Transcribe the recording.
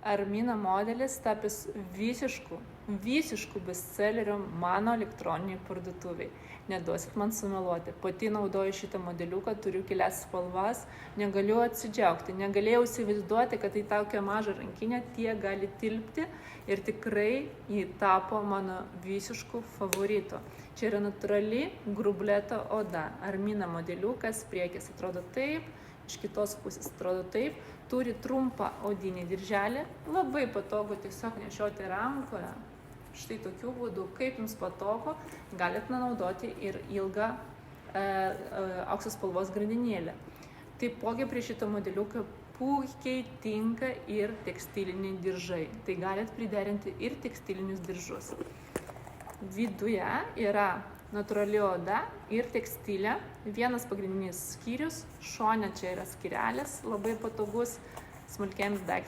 Armina modelis tapęs visišku bestselleriu mano elektroniniai parduotuviai. Neduosit man sumeluoti. Pati naudoju šitą modeliuką, turiu kelias spalvas, negaliu atsidžiaugti, negalėjau įsivaizduoti, kad į tokią mažą rankinę tiek gali tilpti ir tikrai jį tapo mano visišku favoritu. Čia yra natūrali grubleto oda. Armina modeliukas, priekis atrodo taip, iš kitos pusės atrodo taip, turi trumpą odinį dirželį, labai patogu tiesiog nešioti rankoje. Štai tokiu būdu, kaip jums patogu, galite naudoti ir ilgą aukso spalvos grandinėlę. Taipogi prie šito modeliuko puikiai tinka ir tekstiliniai diržai. Tai galite priderinti ir tekstilinius diržus. Viduje yra natūrali oda ir tekstilė. Vienas pagrindinis skyrius, šone čia yra skyrelis, labai patogus smulkiems daiktams.